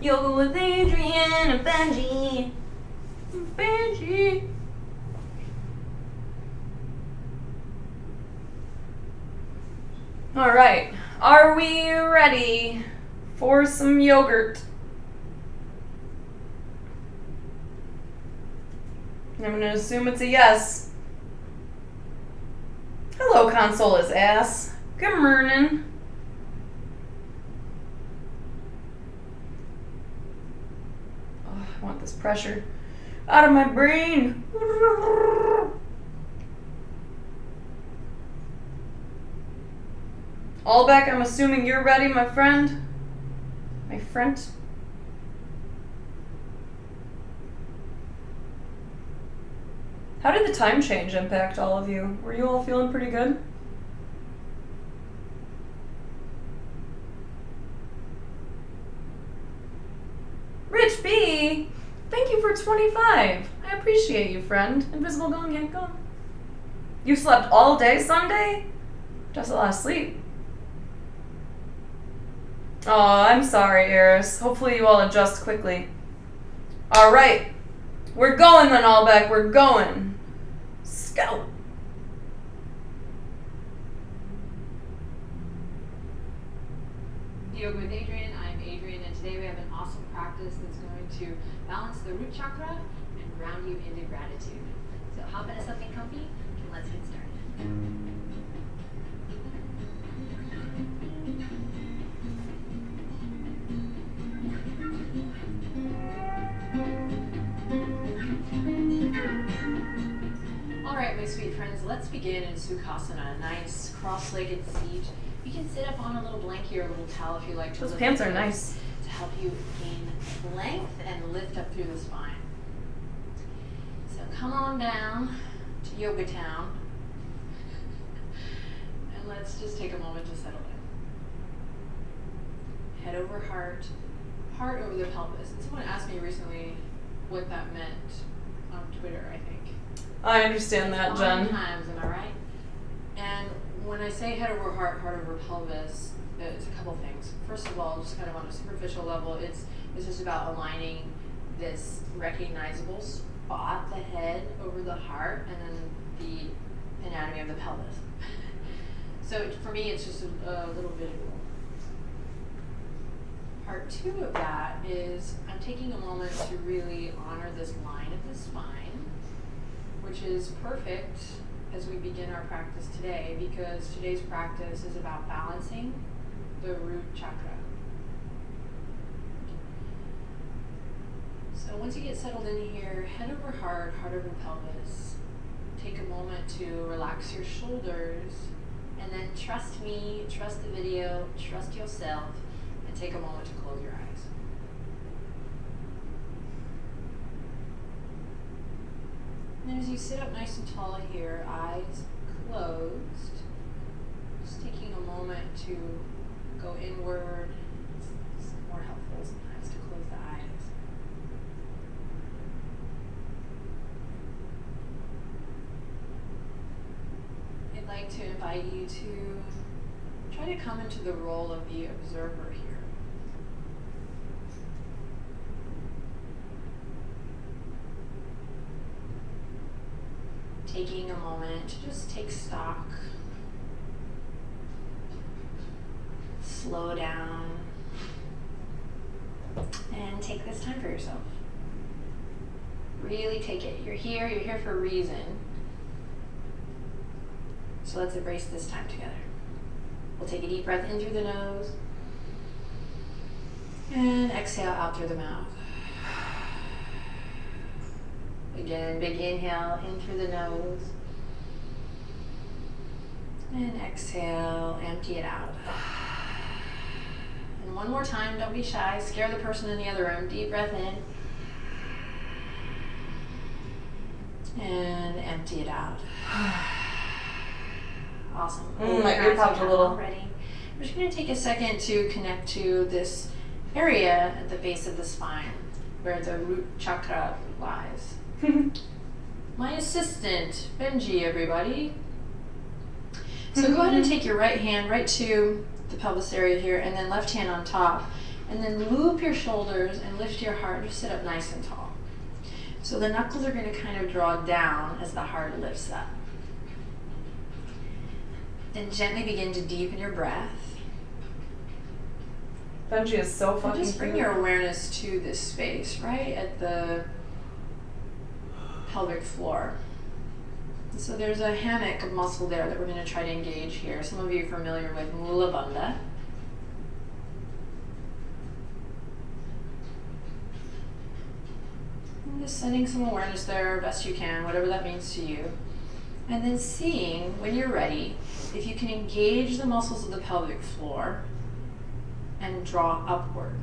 Yoga with Adrian and Benji. Benji. All right, are we ready for some yogurt? I'm going to assume it's a yes. Hello, Consola's ass. Good morning. Oh, I want this pressure out of my brain. Allback, I'm assuming you're ready, my friend? My friend? How did the time change impact all of you? Were you all feeling pretty good? Rich B, thank you for 25. I appreciate you, friend. Invisible gong, yank gong. You slept all day Sunday? Just a lot of sleep. Oh, I'm sorry, Eris. Hopefully you all adjust quickly. All right. We're going then, Allback. We're going. Scout. Yoga with Adrian. I'm Adrian, and today we have an awesome practice that's going to balance the root chakra and ground you into gratitude. So hop into something comfy, and let's get started. Alright, my sweet friends, let's begin in Sukhasana, a nice cross-legged seat. You can sit up on a little blanket or a little towel if you like to. Those pants are nice. To help you gain length and lift up through the spine. So come on down to Yoga Town. And let's just take a moment to settle in. Head over heart, heart over the pelvis. And someone asked me recently what that meant on Twitter, I think. I understand that, Jen. Times, am I right? And when I say head over heart, heart over pelvis, it's a couple things. First of all, just kind of on a superficial level, it's just about aligning this recognizable spot, the head over the heart, and then the anatomy of the pelvis. So for me, it's just a little visual. Part two of that is I'm taking a moment to really honor this line of the spine, which is perfect as we begin our practice today, because today's practice is about balancing the root chakra. So once you get settled in here, head over heart, heart over pelvis. Take a moment to relax your shoulders, and then trust me, trust the video, trust yourself, and take a moment to close your eyes. And as you sit up nice and tall here, eyes closed, just taking a moment to go inward. It's more helpful sometimes to close the eyes. I'd like to invite you to try to come into the role of the observer here. Taking a moment to just take stock, slow down, and take this time for yourself. Really take it. You're here for a reason. So let's embrace this time together. We'll take a deep breath in through the nose, and exhale out through the mouth. Again, big inhale in through the nose. And exhale, empty it out. And one more time, don't be shy. Scare the person in the other room. Deep breath in. And empty it out. Awesome. My ear popped a little. Already. We're just going to take a second to connect to this area at the base of the spine where the root chakra lies. My assistant, Benji, everybody. So go ahead and take your right hand right to the pelvis area here, and then left hand on top. And then loop your shoulders and lift your heart. Just sit up nice and tall. So the knuckles are going to kind of draw down as the heart lifts up. Then gently begin to deepen your breath. Benji is so fucking And just bring your awareness to this space, right at the pelvic floor. So there's a hammock muscle there that we're going to try to engage here. Some of you are familiar with Mula Bandha. And just sending some awareness there best you can, whatever that means to you. And then seeing, when you're ready, if you can engage the muscles of the pelvic floor and draw upward.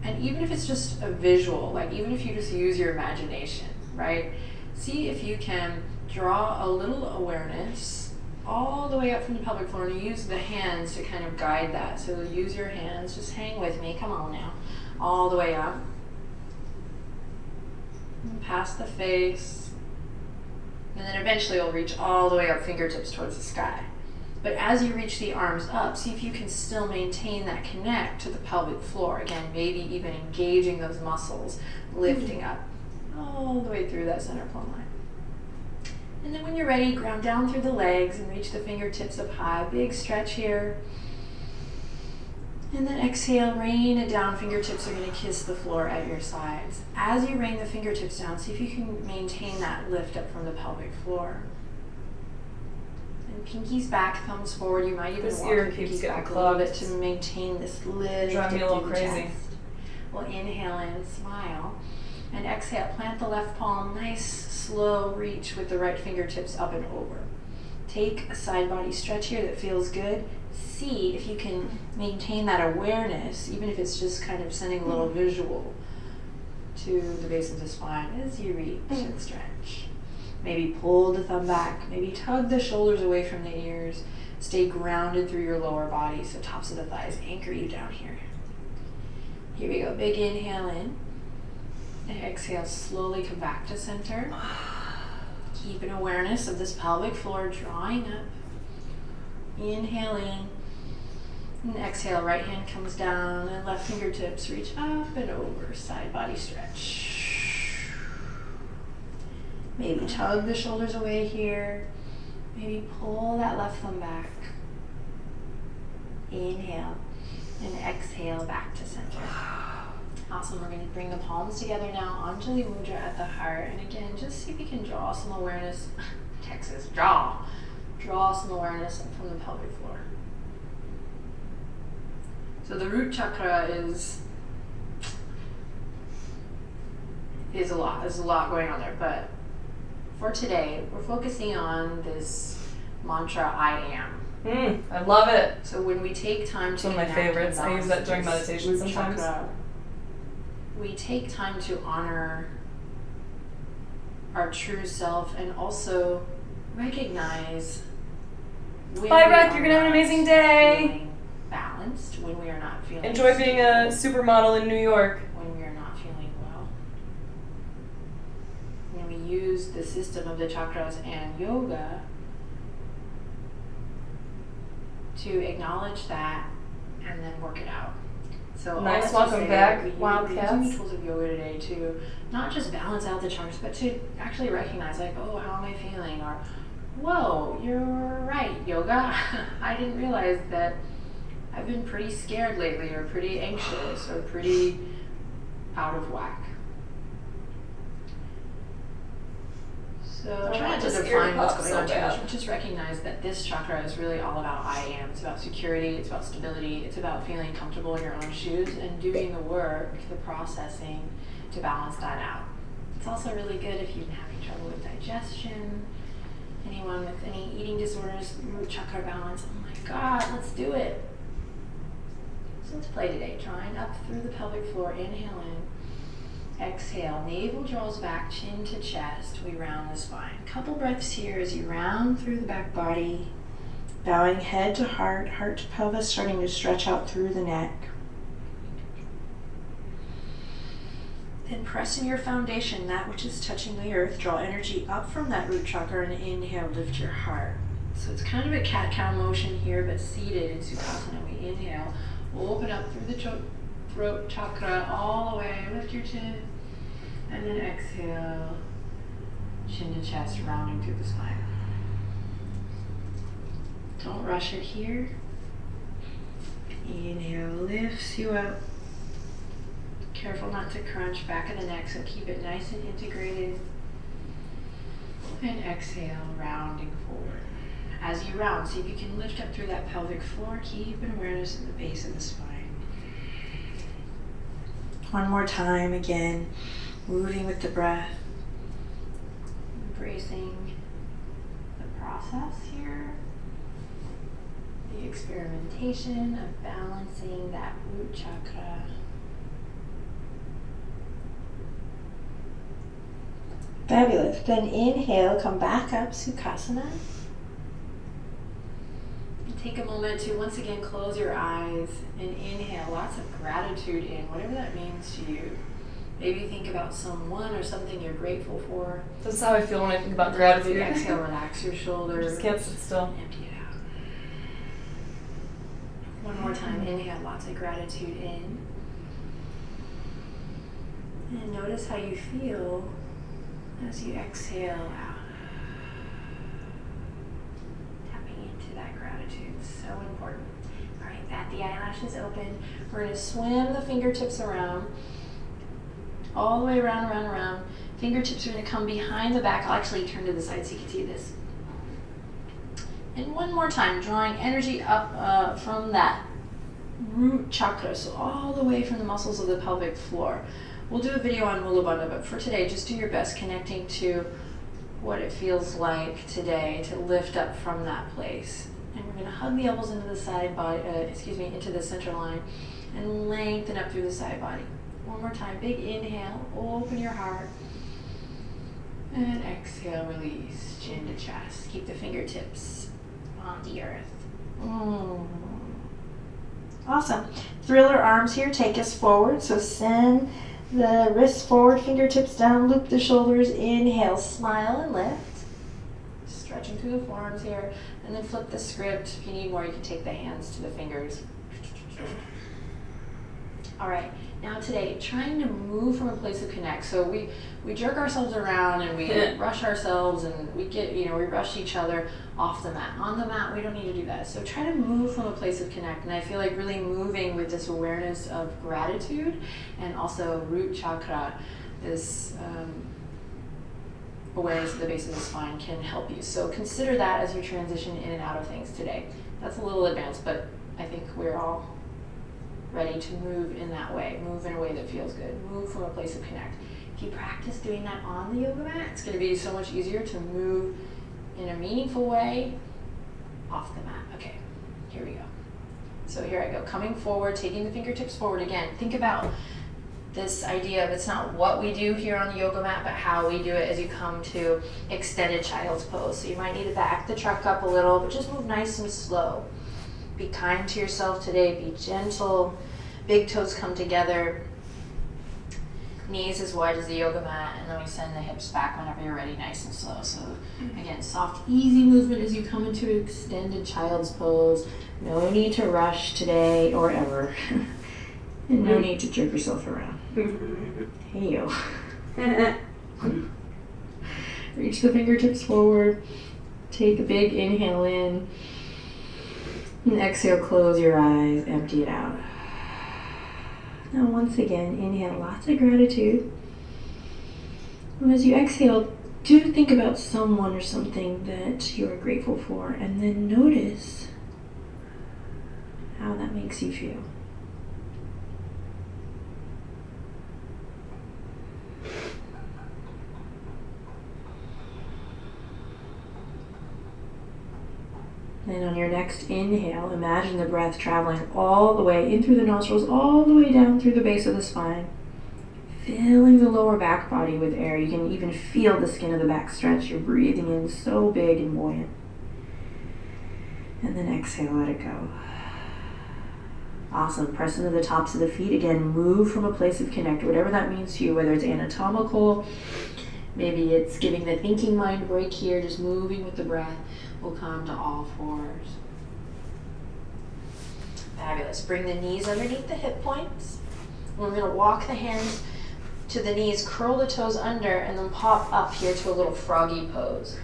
And even if it's just a visual, like even if you just use your imagination, right? See if you can draw a little awareness all the way up from the pelvic floor, and use the hands to kind of guide that. So use your hands, just hang with me, come on now. All the way up. And past the face. And then eventually you'll reach all the way up, fingertips towards the sky. But as you reach the arms up, see if you can still maintain that connect to the pelvic floor. Again, maybe even engaging those muscles, lifting up all the way through that center plumb line. And then when you're ready, ground down through the legs and reach the fingertips up high. Big stretch here. And then exhale, rain it down. Fingertips are going to kiss the floor at your sides. As you rain the fingertips down, see if you can maintain that lift up from the pelvic floor. And pinkies back, thumbs forward. You might even This walk ear your keeps pinkies getting back a little bit clogged. to maintain this lift. Driving me a little in the crazy. chest. We'll inhale in, smile. And exhale, plant the left palm, nice slow reach with the right fingertips up and over. Take a side body stretch here that feels good. See if you can maintain that awareness, even if it's just kind of sending a little visual to the base of the spine as you reach and stretch. Maybe pull the thumb back, maybe tug the shoulders away from the ears. Stay grounded through your lower body, so tops of the thighs anchor you down here. Here we go, big inhale in. And exhale, slowly come back to center. Keep an awareness of this pelvic floor drawing up. Inhale in. And exhale, right hand comes down and left fingertips reach up and over. Side body stretch. Maybe tug the shoulders away here. Maybe pull that left thumb back. Inhale. And exhale back to center. Awesome, we're going to bring the palms together now, Anjali Mudra at the heart. And again, just see if you can draw some awareness. Texas, draw some awareness up from the pelvic floor. So the root chakra is a lot. There's a lot going on there. But for today, we're focusing on this mantra, I am. I love it. So when we take time to It's one of my connect and favorites. I use that during balance meditation root sometimes. chakra, we take time to honor our true self and also recognize when Bye, we Rec. are You're gonna have an not amazing day. feeling balanced, when we are not feeling Enjoy being a supermodel in New York. when we are not feeling well. When we use the system of the chakras and yoga to acknowledge that and then work it out. So Nice, all that's to welcome say back, we're Wildcats. using the tools of yoga today to not just balance out the chakras, but to actually recognize, like, oh, how am I feeling? Or, whoa, you're right, yoga. I didn't realize that I've been pretty scared lately, or pretty anxious, or pretty out of whack. So try not to this ear define what's pops going so on too much, bad. but just recognize that this chakra is really all about I am. It's about security, it's about stability, it's about feeling comfortable in your own shoes and doing the work, the processing to balance that out. It's also really good if you've been having trouble with digestion, anyone with any eating disorders, root chakra balance. Oh my God, let's do it. So let's play today. Drawing up through the pelvic floor, inhale in. Exhale, navel draws back, chin to chest. We round the spine. Couple breaths here as you round through the back body, bowing head to heart to pelvis, starting to stretch out through the neck. Then press in your foundation, that which is touching the earth. Draw energy up from that root chakra and inhale, lift your heart. So it's kind of a cat-cow motion here, but seated in Sukhasana. We inhale, open up through the throat chakra all the way, lift your chin, and then exhale, chin to chest, rounding through the spine. Don't rush it here. Inhale, lifts you up. Careful not to crunch, back of the neck, so keep it nice and integrated. And exhale, rounding forward. As you round, see if you can lift up through that pelvic floor. Keep an awareness in the base of the spine. One more time, again, moving with the breath. Embracing the process here. The experimentation of balancing that root chakra. Fabulous. Then inhale, come back up, Sukhasana. And take a moment to once again close your eyes and inhale lots of gratitude in, whatever that means to you. Maybe think about someone or something you're grateful for. That's how I feel when I think about gratitude. Exhale, relax your shoulders. Just can't sit still. Empty it out. One more time, inhale lots of gratitude in. And notice how you feel as you exhale out. Tapping into that gratitude, so important. All right, bat the eyelashes open. We're going to swim the fingertips around, all the way around, around, around. Fingertips are going to come behind the back. I'll actually turn to the side so you can see this. And one more time, drawing energy up from that root chakra, so all the way from the muscles of the pelvic floor. We'll do a video on Mula Bandha, but for today, just do your best connecting to what it feels like today to lift up from that place. And we're going to hug the elbows into the side body, into the center line, and lengthen up through the side body. One more time, big inhale, open your heart, and exhale, release, chin to chest. Keep the fingertips on the earth. Awesome. Thriller arms here, take us forward, so send the wrists forward, fingertips down, loop the shoulders, inhale, smile and lift. Stretching through the forearms here, and then flip the script. If you need more, you can take the hands to the fingers. All right, now today, trying to move from a place of connect. So we jerk ourselves around and we rush ourselves and we rush each other off the mat. On the mat, we don't need to do that. So try to move from a place of connect. And I feel like really moving with this awareness of gratitude and also root chakra, this awareness at the base of the spine can help you. So consider that as you transition in and out of things today. That's a little advanced, but I think we're all ready to move in that way, move in a way that feels good, move from a place of connect. If you practice doing that on the yoga mat, it's going to be so much easier to move in a meaningful way off the mat. Okay, here we go. So here I go, coming forward, taking the fingertips forward again. Think about this idea of it's not what we do here on the yoga mat, but how we do it as you come to extended child's pose. So you might need to back the truck up a little, but just move nice and slow. Be kind to yourself today, be gentle. Big toes come together. Knees as wide as the yoga mat, and then we send the hips back whenever you're ready, nice and slow. So again, soft, easy movement as you come into extended child's pose. No need to rush today or ever. And no need to jerk yourself around. Hey yo. Reach the fingertips forward. Take a big inhale in. And exhale, close your eyes, empty it out. Now once again, inhale lots of gratitude. And as you exhale, do think about someone or something that you are grateful for, and then notice how that makes you feel. Then on your next inhale, imagine the breath traveling all the way in through the nostrils, all the way down through the base of the spine, filling the lower back body with air. You can even feel the skin of the back stretch. You're breathing in so big and buoyant. And then exhale, let it go. Awesome. Press into the tops of the feet. Again, move from a place of connect, whatever that means to you, whether it's anatomical, maybe it's giving the thinking mind a break here, just moving with the breath. We'll come to all fours. Fabulous. Bring the knees underneath the hip points. We're going to walk the hands to the knees, curl the toes under, and then pop up here to a little froggy pose.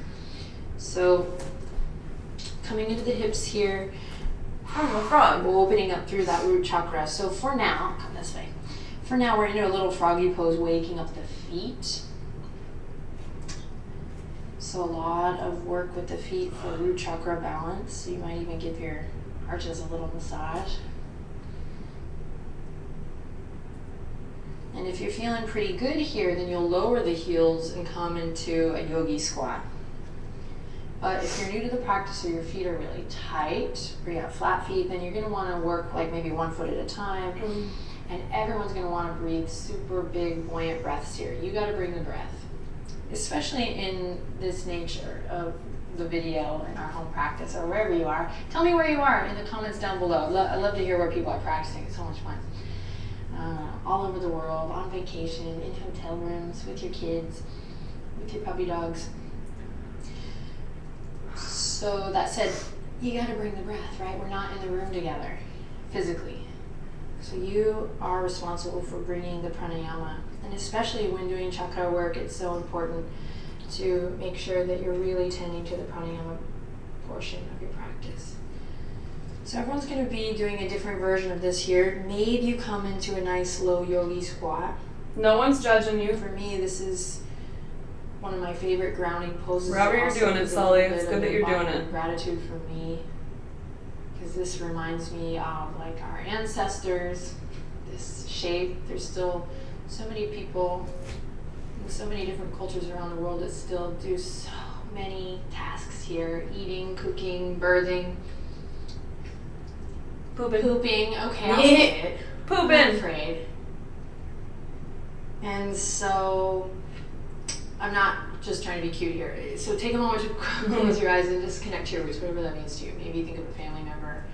So coming into the hips here, a frog. we're opening up through that root chakra. So for now, come this way. For now, we're into a little froggy pose, waking up the feet. So a lot of work with the feet for root chakra balance. You might even give your arches a little massage. And if you're feeling pretty good here, then you'll lower the heels and come into a yogi squat. But if you're new to the practice or your feet are really tight, or you have flat feet, then you're going to want to work like maybe 1 foot at a time. And everyone's going to want to breathe super big, buoyant breaths here. You got to bring the breath, especially in this nature of the video in our home practice or wherever you are. Tell me where you are in the comments down below. I love to hear where people are practicing. It's so much fun. All over the world, on vacation, in hotel rooms, with your kids, with your puppy dogs. So that said, you got to bring the breath, right? We're not in the room together physically. So you are responsible for bringing the pranayama. And especially when doing chakra work, it's so important to make sure that you're really tending to the pranayama portion of your practice. So everyone's going to be doing a different version of this here. Maybe you come into a nice low yogi squat. No one's judging you. For me, this is one of my favorite grounding poses. Wherever you're doing it, Sully, it's good that you're doing it. Gratitude for me, because this reminds me of like our ancestors, this shape. There's still so many people in so many different cultures around the world that still do so many tasks here: eating, cooking, birthing, pooping. Okay, I'll say it. Pooping. I'm afraid. And so I'm not just trying to be cute here. So take a moment to close your eyes and just connect to your roots, whatever that means to you. Maybe think of a family member.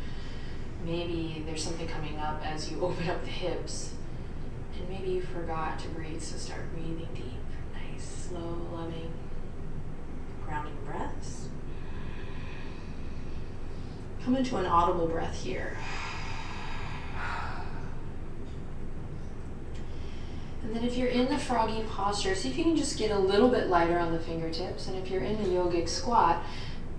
Maybe there's something coming up as you open up the hips. And maybe you forgot to breathe, so start breathing deep. Nice, slow, loving, grounding breaths. Come into an audible breath here. And then if you're in the froggy posture, see if you can just get a little bit lighter on the fingertips. And if you're in the yogic squat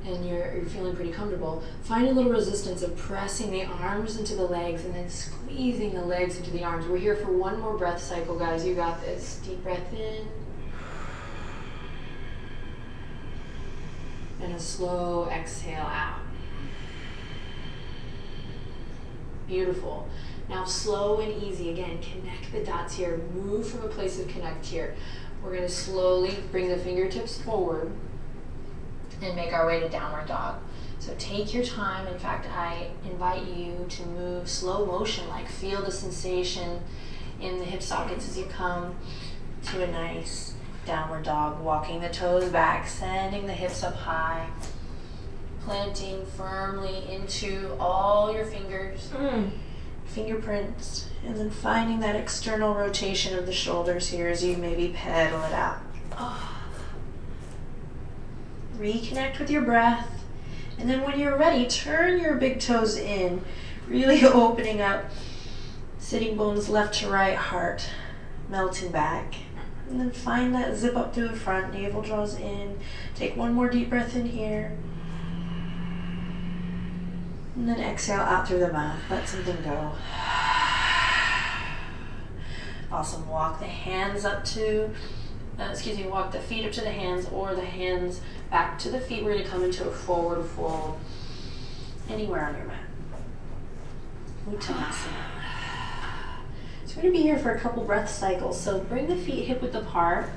and you're feeling pretty comfortable, find a little resistance of pressing the arms into the legs and then squeezing the legs into the arms. We're here for one more breath cycle, guys. You got this. Deep breath in. And a slow exhale out. Beautiful. Now slow and easy, again, connect the dots here, move from a place of connect here. We're going to slowly bring the fingertips forward and make our way to downward dog. So take your time. In fact, I invite you to move slow motion, like feel the sensation in the hip sockets as you come to a nice downward dog, walking the toes back, sending the hips up high, planting firmly into all your fingers. Fingerprints, and then finding that external rotation of the shoulders here as you maybe pedal it out. Reconnect with your breath, and then when you're ready, turn your big toes in, really opening up, sitting bones left to right, heart melting back. And then find that zip up through the front, navel draws in. Take one more deep breath in here. And then exhale out through the mouth. Let something go. Awesome. Walk the hands up to, walk the feet up to the hands or the hands back to the feet. We're going to come into a forward fold anywhere on your mat. Uttanasana. So we're going to be here for a couple breath cycles. So bring the feet hip width apart.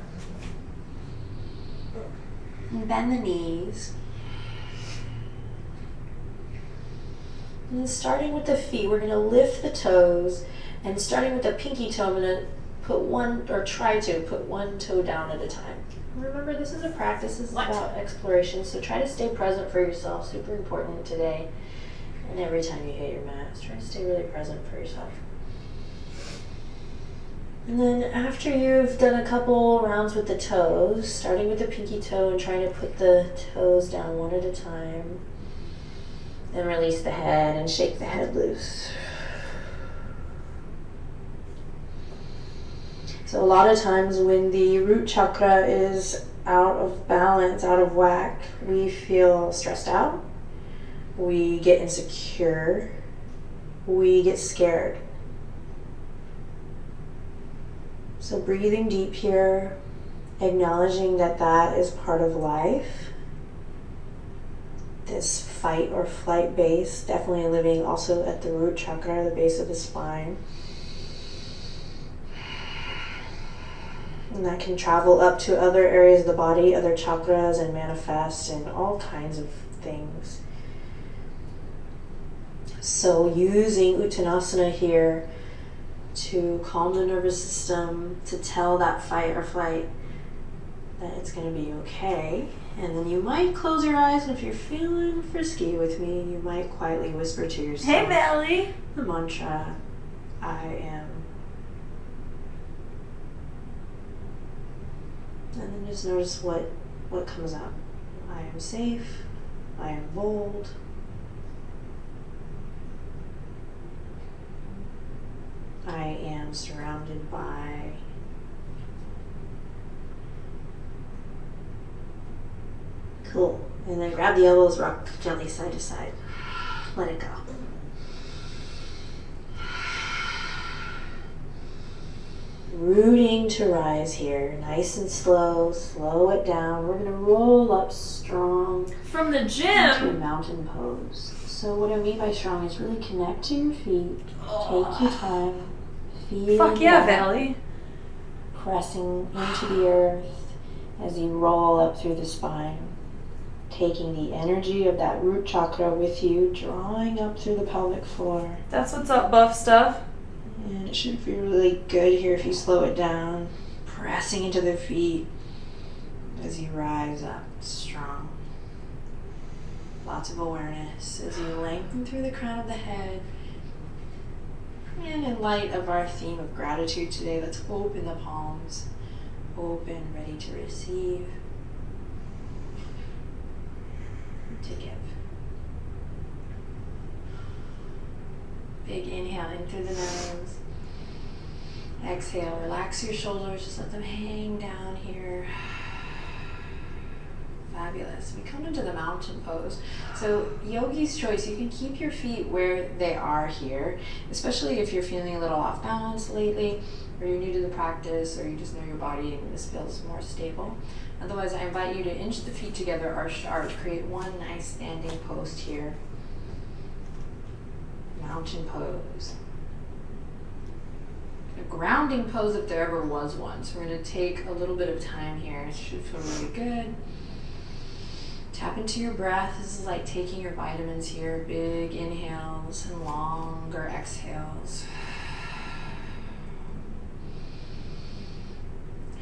And bend the knees. And then starting with the feet, we're going to lift the toes, and starting with the pinky toe, I'm going to try to put one toe down at a time. Remember, this is a practice, this is about exploration, so try to stay present for yourself, super important today, and every time you hit your mat, try to stay really present for yourself. And then after you've done a couple rounds with the toes, starting with the pinky toe and trying to put the toes down one at a time, then release the head and shake the head loose. So a lot of times when the root chakra is out of balance, out of whack, we feel stressed out, we get insecure, we get scared. So breathing deep here, acknowledging that that is part of life. This fight or flight base, definitely living also at the root chakra, the base of the spine. And that can travel up to other areas of the body, other chakras, and manifest in all kinds of things. So using Uttanasana here to calm the nervous system, to tell that fight or flight that it's going to be okay. And then you might close your eyes, and if you're feeling frisky with me, you might quietly whisper to yourself, Hey, Valley! the mantra, I am. And then just notice what comes up. I am safe. I am bold. I am surrounded by. Cool. And then grab the elbows, rock gently side to side. Let it go. Rooting to rise here. Nice and slow. Slow it down. We're going to roll up strong From the into a gym! mountain pose. So what I mean by strong is really connect to your feet. Take your time. Feel Fuck yeah, that Valley. pressing into the earth as you roll up through the spine. Taking the energy of that root chakra with you, drawing up through the pelvic floor. That's what's up, buff stuff. And it should feel really good here if you slow it down. Pressing into the feet as you rise up strong. Lots of awareness as you lengthen through the crown of the head. And in light of our theme of gratitude today, let's open the palms. Open, ready to receive. To give. Big inhale in through the nose. Exhale, relax your shoulders, just let them hang down here. Fabulous. We come into the mountain pose. So yogi's choice, you can keep your feet where they are here, especially if you're feeling a little off balance lately, or you're new to the practice, or you just know your body and this feels more stable. Otherwise, I invite you to inch the feet together, arch to arch, create one nice standing post here. Mountain pose. A grounding pose if there ever was one. So we're going to take a little bit of time here. It should feel really good. Tap into your breath. This is like taking your vitamins here. Big inhales and longer exhales.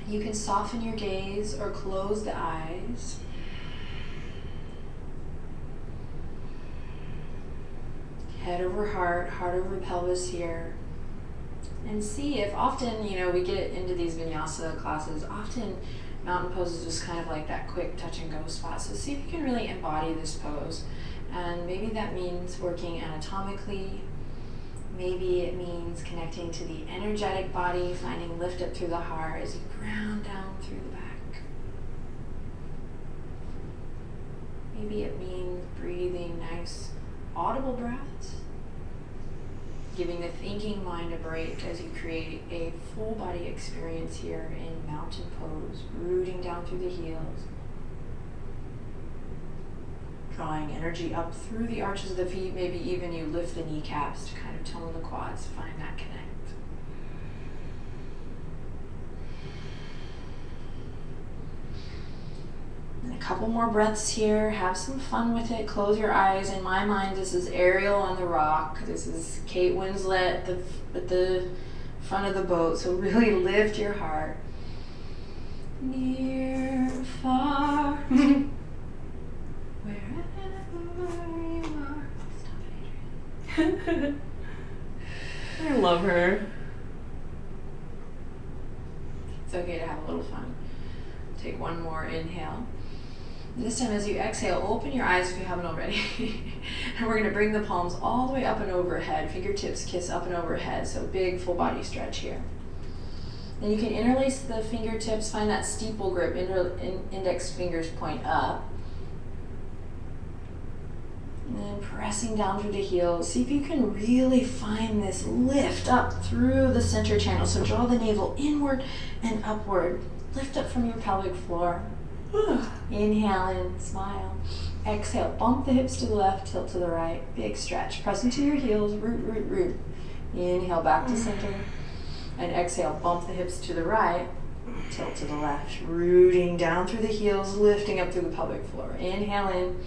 You can soften your gaze or close the eyes. Head over heart, heart over pelvis here. And see if often, we get into these vinyasa classes, often mountain pose is just kind of like that quick touch and go spot. So see if you can really embody this pose. And maybe that means working anatomically. Maybe it means connecting to the energetic body, finding lift up through the heart as you ground down through the back. Maybe it means breathing nice, audible breaths. Giving the thinking mind a break as you create a full body experience here in mountain pose, rooting down through the heels. Drawing energy up through the arches of the feet, maybe even you lift the kneecaps to kind of tone the quads, find that connect. And a couple more breaths here, have some fun with it, close your eyes. In my mind, this is Ariel on the rock, this is Kate Winslet at the front of the boat, so really lift your heart. Near, far, wherever you are. Stop it, Adrian. I love her. It's okay to have a little fun. Take one more inhale. This time as you exhale, open your eyes if you haven't already. And we're gonna bring the palms all the way up and overhead. Fingertips kiss up and overhead, so big full body stretch here. Then you can interlace the fingertips, find that steeple grip, index fingers point up. And then pressing down through the heels. See if you can really find this lift up through the center channel. So draw the navel inward and upward. Lift up from your pelvic floor. Inhale in, smile. Exhale, bump the hips to the left, tilt to the right. Big stretch. Press into your heels, root, root, root. Inhale back to center. And exhale, bump the hips to the right, tilt to the left. Rooting down through the heels, lifting up through the pelvic floor. Inhale in.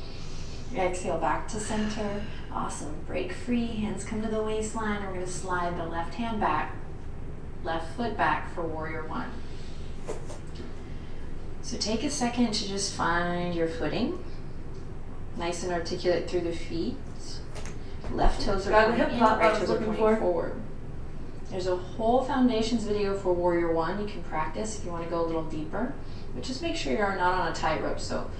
Exhale back to center. Awesome. Break free. Hands come to the waistline. We're going to slide the left hand back, left foot back for warrior one. So take a second to just find your footing. Nice and articulate through the feet. Left toes are pointing in, right toes are pointing forward. There's a whole foundations video for warrior one. You can practice if you want to go a little deeper. But just make sure you're not on a tightrope. So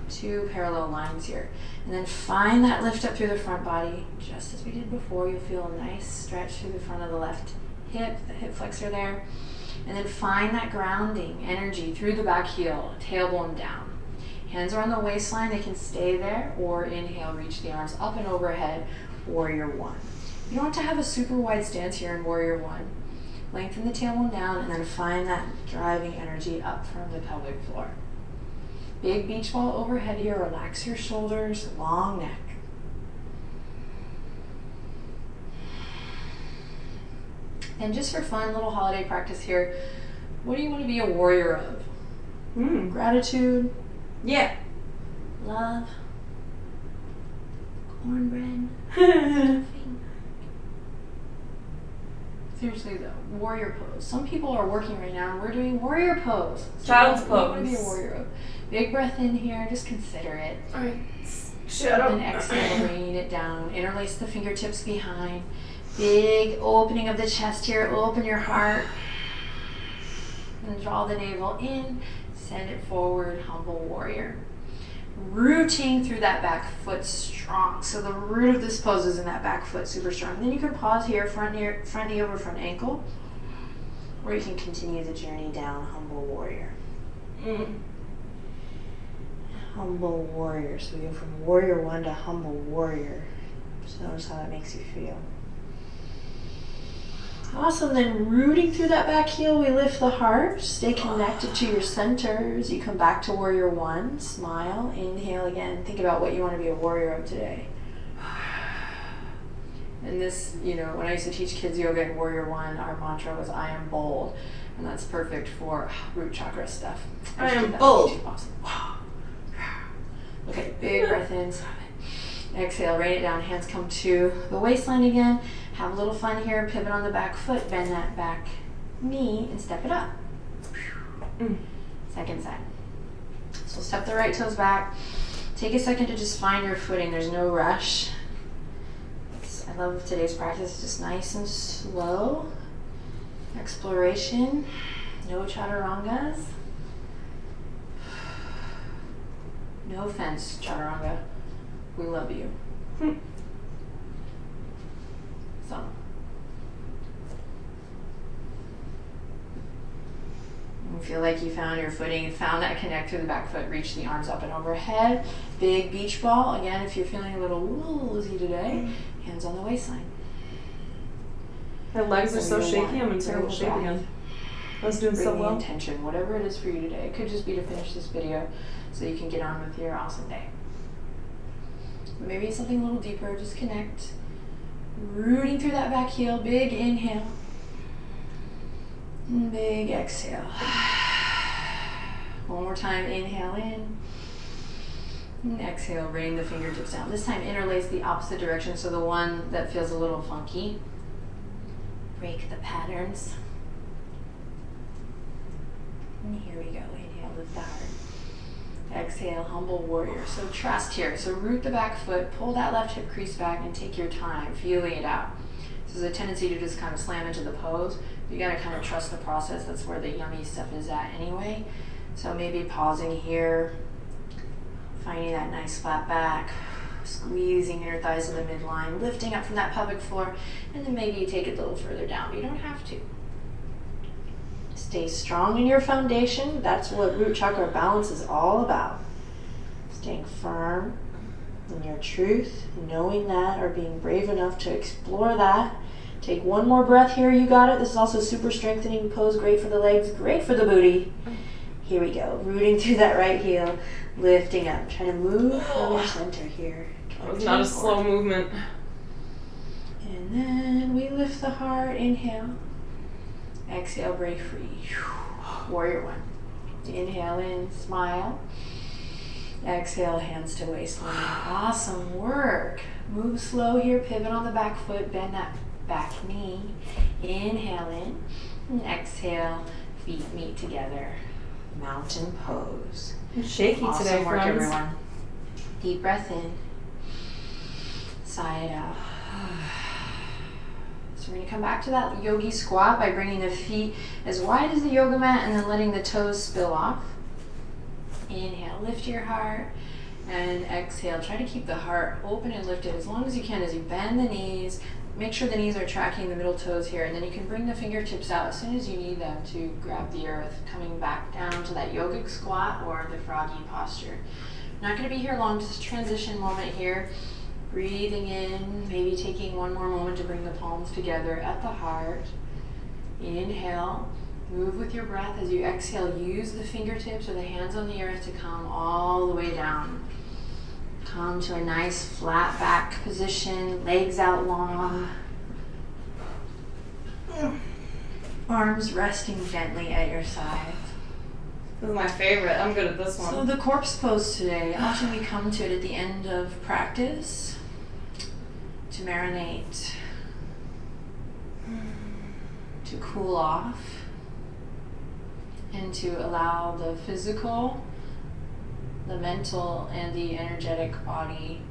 2 parallel lines here. And then find that lift up through the front body. Just as we did before, you'll feel a nice stretch through the front of the left hip, the hip flexor there. And then find that grounding energy through the back heel, tailbone down. Hands are on the waistline, they can stay there, or inhale, reach the arms up and overhead, warrior one. You don't have to have a super wide stance here in warrior one. Lengthen the tailbone down and then find that driving energy up from the pelvic floor. Big beach ball overhead here, relax your shoulders, long neck. And just for fun, little holiday practice here, what do you want to be a warrior of? Gratitude? Yeah. Love? Cornbread? Stuffing? Seriously though, warrior pose. Some people are working right now and we're doing warrior pose. So Child's what do you want to be a pose. warrior of? Big breath in here, just consider it. Alright. Shut up. And exhale, rain it down. Interlace the fingertips behind. Big opening of the chest here. Open your heart. And draw the navel in. Send it forward. Humble warrior. Rooting through that back foot strong. So the root of this pose is in that back foot, super strong. Then you can pause here, front knee over front ankle. Or you can continue the journey down, humble warrior. Humble warrior. So we go from warrior one to humble warrior. Just notice how that makes you feel. Awesome, then rooting through that back heel, we lift the heart. Stay connected to your center as you come back to warrior one. Smile, inhale again. Think about what you want to be a warrior of today. And this, when I used to teach kids yoga in warrior one, our mantra was, I am bold. And that's perfect for root chakra stuff. I am bold. Awesome. Okay, big breath in, stop it. Exhale, rain it down, hands come to the waistline again. Have a little fun here, pivot on the back foot, bend that back knee and step it up. Second side. So step the right toes back. Take a second to just find your footing, there's no rush. I love today's practice, it's just nice and slow. Exploration, no chaturangas. No offense, chaturanga. We love you. So. You feel like you found your footing, found that connect through the back foot, reach the arms up and overhead. Big beach ball. Again, if you're feeling a little woozy today, hands on the waistline. My legs are so shaky, I'm in terrible shape again. I was doing so well. Bring the intention, whatever it is for you today. It could just be to finish this video so you can get on with your awesome day. Maybe something a little deeper, just connect. Rooting through that back heel, big inhale. And big exhale. One more time, inhale in. And exhale, rain the fingertips down. This time interlace the opposite direction, so the one that feels a little funky. Break the patterns. And here we go, inhale, lift the heart. Exhale, humble warrior. So trust here. So root the back foot, pull that left hip crease back and take your time, feeling it out. So there's a tendency to just kind of slam into the pose. You gotta kind of trust the process. That's where the yummy stuff is at anyway. So maybe pausing here, finding that nice flat back, squeezing inner thighs in the midline, lifting up from that pelvic floor, and then maybe you take it a little further down, but you don't have to. Stay strong in your foundation. That's what root chakra balance is all about. Staying firm in your truth, knowing that, or being brave enough to explore that. Take one more breath here, you got it. This is also super strengthening pose, great for the legs, great for the booty. Here we go, rooting through that right heel, lifting up, trying to move from your center here. That was not a slow movement. And then we lift the heart, inhale. Exhale, break free. Warrior one. Inhale in, smile. Exhale, hands to waistline. Awesome work. Move slow here, pivot on the back foot, bend that back knee. Inhale in, and exhale, feet meet together. Mountain pose. I'm shaky Awesome today, work, friends. everyone. Deep breath in. Sigh it out. So we're going to come back to that yogi squat by bringing the feet as wide as the yoga mat and then letting the toes spill off. Inhale, lift your heart, and exhale. Try to keep the heart open and lifted as long as you can as you bend the knees. Make sure the knees are tracking the middle toes here, and then you can bring the fingertips out as soon as you need them to grab the earth, coming back down to that yogic squat or the froggy posture. Not going to be here long, just a transition moment here. Breathing in, maybe taking one more moment to bring the palms together at the heart. Inhale, move with your breath. As you exhale, use the fingertips or the hands on the earth to come all the way down. Come to a nice flat back position, legs out long. Arms resting gently at your sides. This is my favorite. I'm good at this one. So the corpse pose today, often we come to it at the end of practice to marinate, to cool off, and to allow the physical, the mental, and the energetic body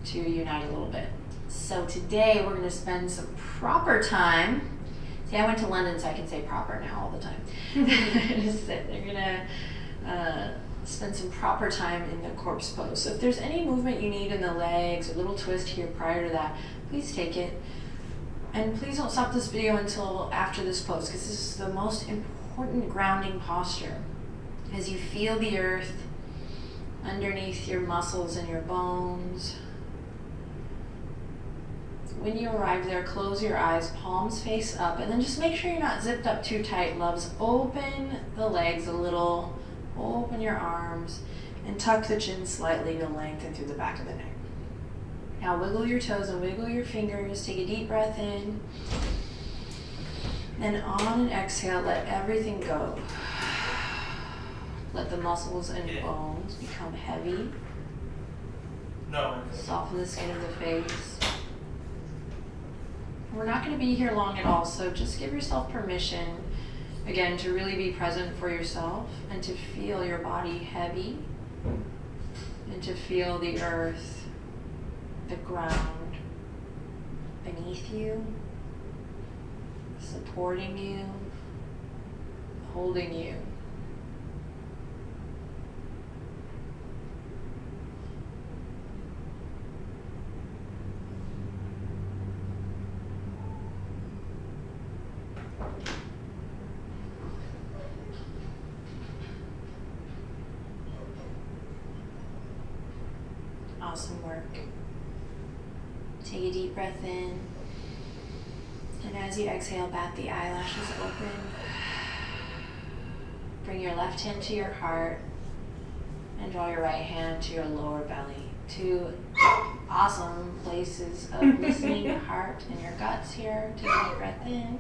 to unite a little bit. So today we're going to spend some proper time. See, I went to London, so I can say proper now all the time. Just sit. They're going to spend some proper time in the corpse pose. So if there's any movement you need in the legs, a little twist here prior to that, please take it. And please don't stop this video until after this pose, because this is the most important grounding posture. As you feel the earth underneath your muscles and your bones. When you arrive there, close your eyes, palms face up, and then just make sure you're not zipped up too tight. Loves, open the legs a little, open your arms, and tuck the chin slightly to lengthen through the back of the neck. Now wiggle your toes and wiggle your fingers. Take a deep breath in. Then on an exhale, let everything go. Let the muscles and bones become heavy. No. Soften the skin of the face. We're not going to be here long at all, so just give yourself permission, again, to really be present for yourself and to feel your body heavy and to feel the earth, the ground beneath you, supporting you, holding you. Awesome work. Take a deep breath in. And as you exhale, bat the eyelashes open. Bring your left hand to your heart and draw your right hand to your lower belly. Two awesome places of listening, your heart and your guts here. Take a deep breath in.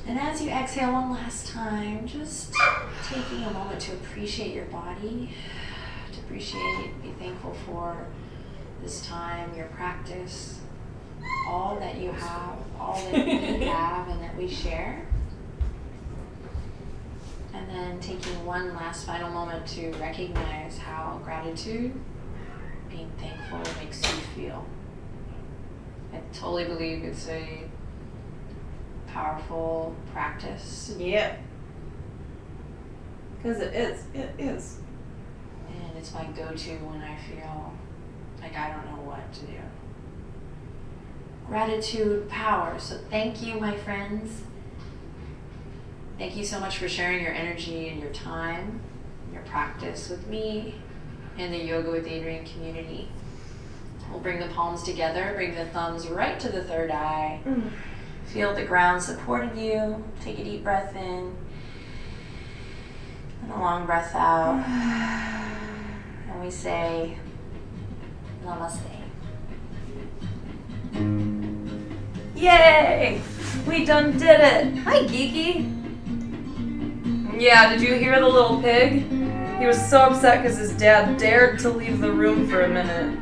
And as you exhale one last time, just taking a moment to appreciate your body, to appreciate, be thankful for this time, your practice, all that you have, all that we have and that we share. And then taking one last final moment to recognize how gratitude, being thankful makes you feel. I totally believe it's a powerful practice. Yeah. Because it is. It is. And it's my go-to when I feel like I don't know what to do. Gratitude, power. So thank you, my friends. Thank you so much for sharing your energy and your time, your practice with me and the Yoga with Adriene community. We'll bring the palms together, bring the thumbs right to the third eye. Feel the ground supporting you. Take a deep breath in and a long breath out. And we say, Namaste. Yay! We done did it! Hi, Geeky! Yeah, did you hear the little pig? He was so upset because his dad dared to leave the room for a minute.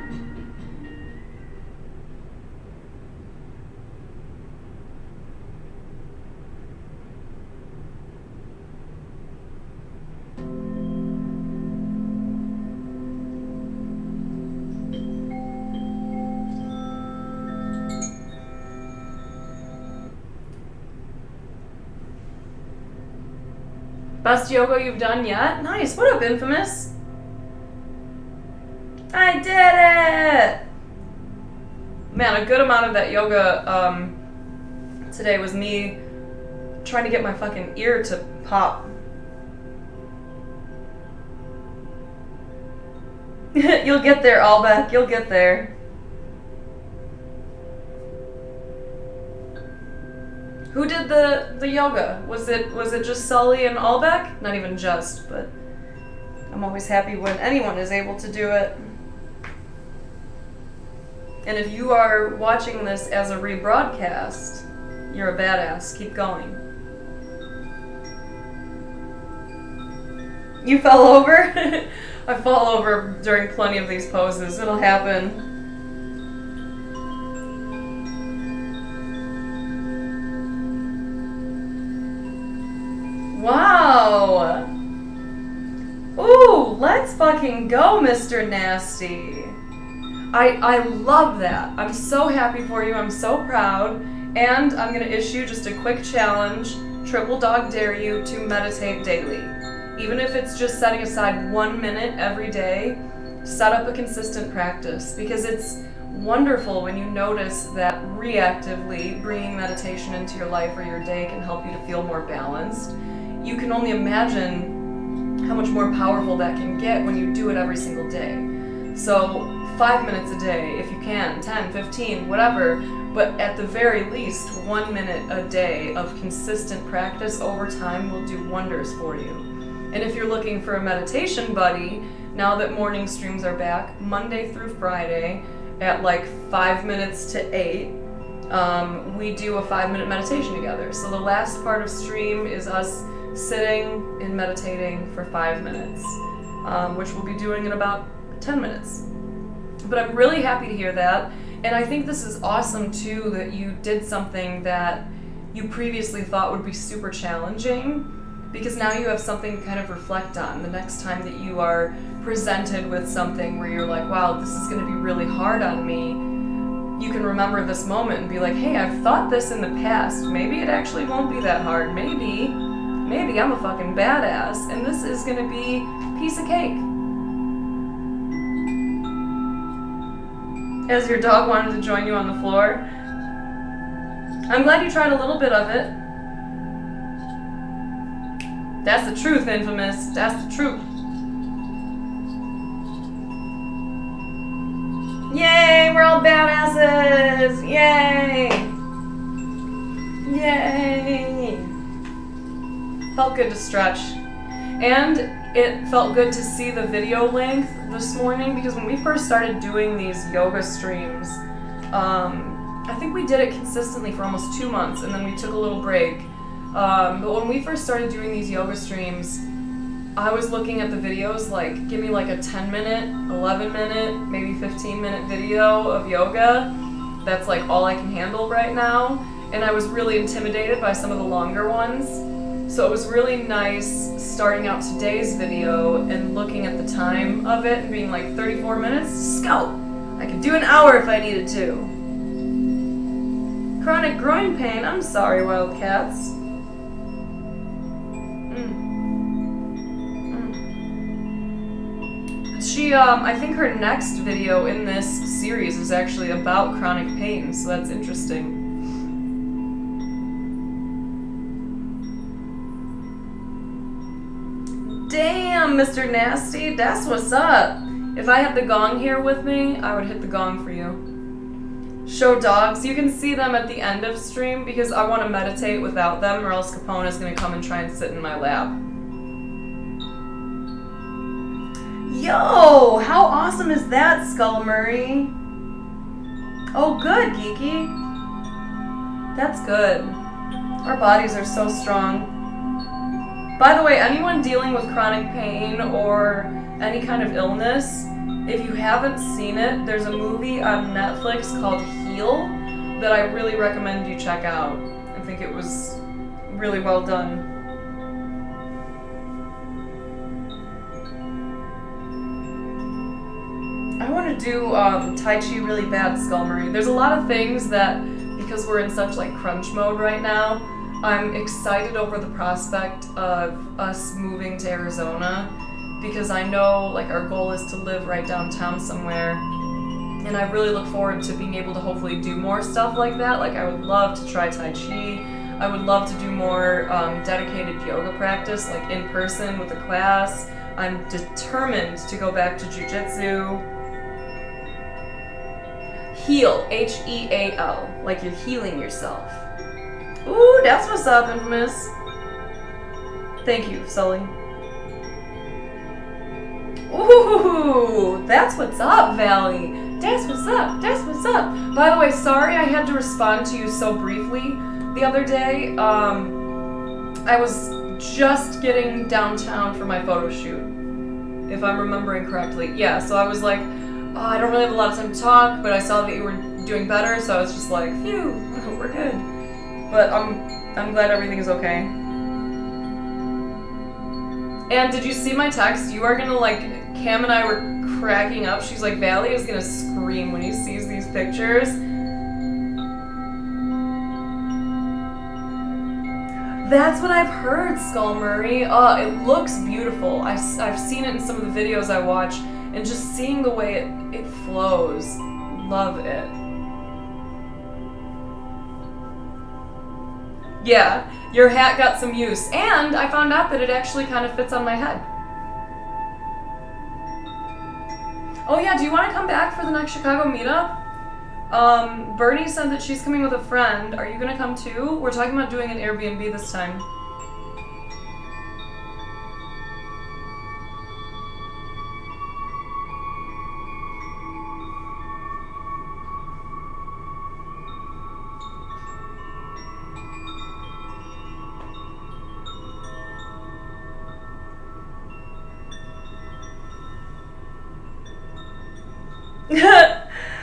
Best yoga you've done yet? Nice. What up, Infamous? I did it! Man, a good amount of that yoga today was me trying to get my fucking ear to pop. You'll get there, Albeck. You'll get there. Who did the yoga? Was it just Sully and Albeck? Not even just, but I'm always happy when anyone is able to do it. And if you are watching this as a rebroadcast, you're a badass. Keep going. You fell over? I fall over during plenty of these poses. It'll happen. Wow! Ooh, let's fucking go, Mr. Nasty. I love that. I'm so happy for you. I'm so proud. And I'm going to issue just a quick challenge. Triple dog dare you to meditate daily. Even if it's just setting aside 1 minute every day, set up a consistent practice. Because it's wonderful when you notice that reactively bringing meditation into your life or your day can help you to feel more balanced. You can only imagine how much more powerful that can get when you do it every single day. So 5 minutes a day, if you can, 10, 15, whatever, but at the very least, 1 minute a day of consistent practice over time will do wonders for you. And if you're looking for a meditation buddy, now that morning streams are back, Monday through Friday at like 5 minutes to 8, we do a 5-minute meditation together. So the last part of stream is us sitting and meditating for 5 minutes, which we'll be doing in about 10 minutes. But I'm really happy to hear that, and I think this is awesome too that you did something that you previously thought would be super challenging, because now you have something to kind of reflect on the next time that you are presented with something where you're like, wow, this is going to be really hard on me. You can remember this moment and be like, hey, I've thought this in the past. Maybe it actually won't be that hard. Maybe I'm a fucking badass, and this is going to be a piece of cake. As your dog wanted to join you on the floor. I'm glad you tried a little bit of it. That's the truth, Infamous. That's the truth. Yay, we're all badasses! Yay! Yay! Felt good to stretch. And it felt good to see the video length this morning, because when we first started doing these yoga streams, I think we did it consistently for almost 2 months, and then we took a little break. But when we first started doing these yoga streams, I was looking at the videos like, give me like a 10-minute, 11-minute, maybe 15-minute video of yoga. That's like all I can handle right now. And I was really intimidated by some of the longer ones. So it was really nice starting out today's video and looking at the time of it and being like 34 minutes, scout. I could do an hour if I needed to. chronic groin pain. I'm sorry, Wildcats. She, I think her next video in this series is actually about chronic pain, so that's interesting. Damn, Mr. Nasty, that's what's up. If I had the gong here with me, I would hit the gong for you. Show dogs. You can see them at the end of stream because I want to meditate without them, or else Capone is going to come and try and sit in my lap. Yo, how awesome is that, Skull Murray? Oh, good, Geeky. That's good. Our bodies are so strong. By the way, anyone dealing with chronic pain or any kind of illness, if you haven't seen it, there's a movie on Netflix called Heal that I really recommend you check out. I think it was really well done. I want to do Tai Chi really bad, Skull Murray. There's a lot of things that, because we're in such like crunch mode right now, I'm excited over the prospect of us moving to Arizona, because I know like our goal is to live right downtown somewhere, and I really look forward to being able to hopefully do more stuff like that. Like I would love to try Tai Chi. I would love to do more dedicated yoga practice, like in person with a class. I'm determined to go back to Jiu-Jitsu. Heal, H-E-A-L, like you're healing yourself. Ooh, that's what's up, Infamous. Thank you, Sully. Ooh, that's what's up, Valley. That's what's up, that's what's up. By the way, sorry I had to respond to you so briefly the other day. I was just getting downtown for my photo shoot, if I'm remembering correctly. Yeah, so I was like, oh, I don't really have a lot of time to talk, but I saw that you were doing better, so I was just like, phew, we're good. But I'm glad everything is okay. And did you see my text? You are gonna like, Cam and I were cracking up. She's like, Valley is gonna scream when he sees these pictures. That's what I've heard, Skull Murray. It looks beautiful. I've seen it in some of the videos I watch, and just seeing the way it flows, love it. Yeah, your hat got some use, and I found out that it actually kind of fits on my head. Oh yeah, do you want to come back for the next Chicago meetup? Bernie said that she's coming with a friend. Are you gonna come too? We're talking about doing an Airbnb this time.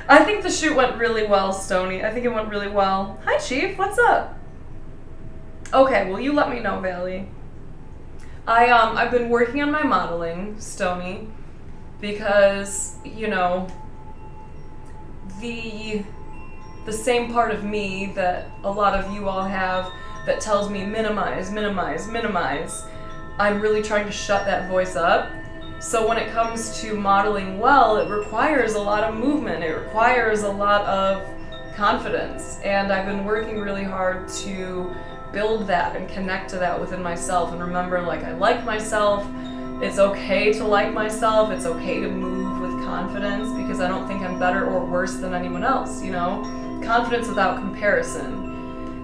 I think the shoot went really well, Stony. I think it went really well. Hi, Chief. What's up? Okay, well, you let me know, Valley. I've been working on my modeling, Stony, because, you know, the same part of me that a lot of you all have that tells me minimize, minimize, minimize. I'm really trying to shut that voice up. So when it comes to modeling well, it requires a lot of movement. It requires a lot of confidence. And I've been working really hard to build that and connect to that within myself and remember, like, I like myself. It's okay to like myself. It's okay to move with confidence because I don't think I'm better or worse than anyone else, you know? Confidence without comparison.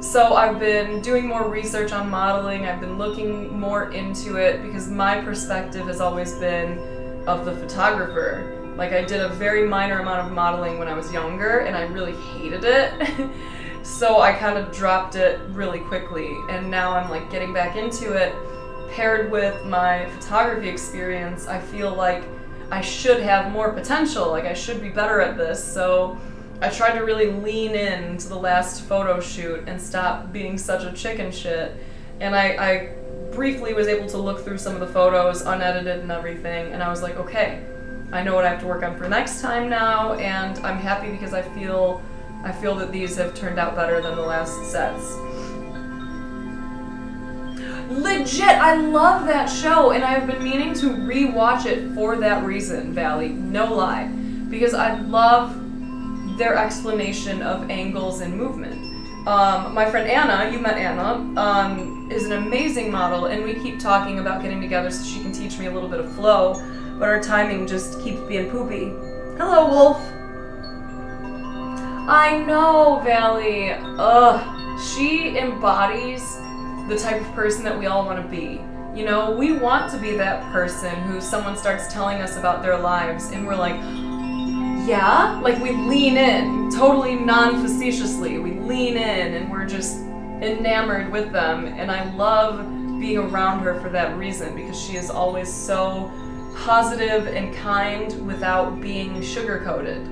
So I've been doing more research on modeling. I've been looking more into it because my perspective has always been of the photographer. Like, I did a very minor amount of modeling when I was younger and I really hated it. So I kind of dropped it really quickly, and now I'm like getting back into it. Paired with my photography experience, I feel like I should have more potential, like I should be better at this. So I tried to really lean into the last photo shoot and stop being such a chicken shit. And I briefly was able to look through some of the photos, unedited and everything, and I was like, okay, I know what I have to work on for next time now, and I'm happy because I feel I feel that these have turned out better than the last sets. Legit, I love that show, and I've been meaning to rewatch it for that reason, Valley. No lie. Because I love their explanation of angles and movement. My friend Anna, you met Anna, is an amazing model, and we keep talking about getting together so she can teach me a little bit of flow, but our timing just keeps being poopy. Hello, Wolf. I know, Valley. She embodies the type of person that we all want to be. You know, we want to be that person who someone starts telling us about their lives and we're like, yeah? Like we lean in, totally non-facetiously. We lean in and we're just enamored with them. And I love being around her for that reason because she is always so positive and kind without being sugar-coated.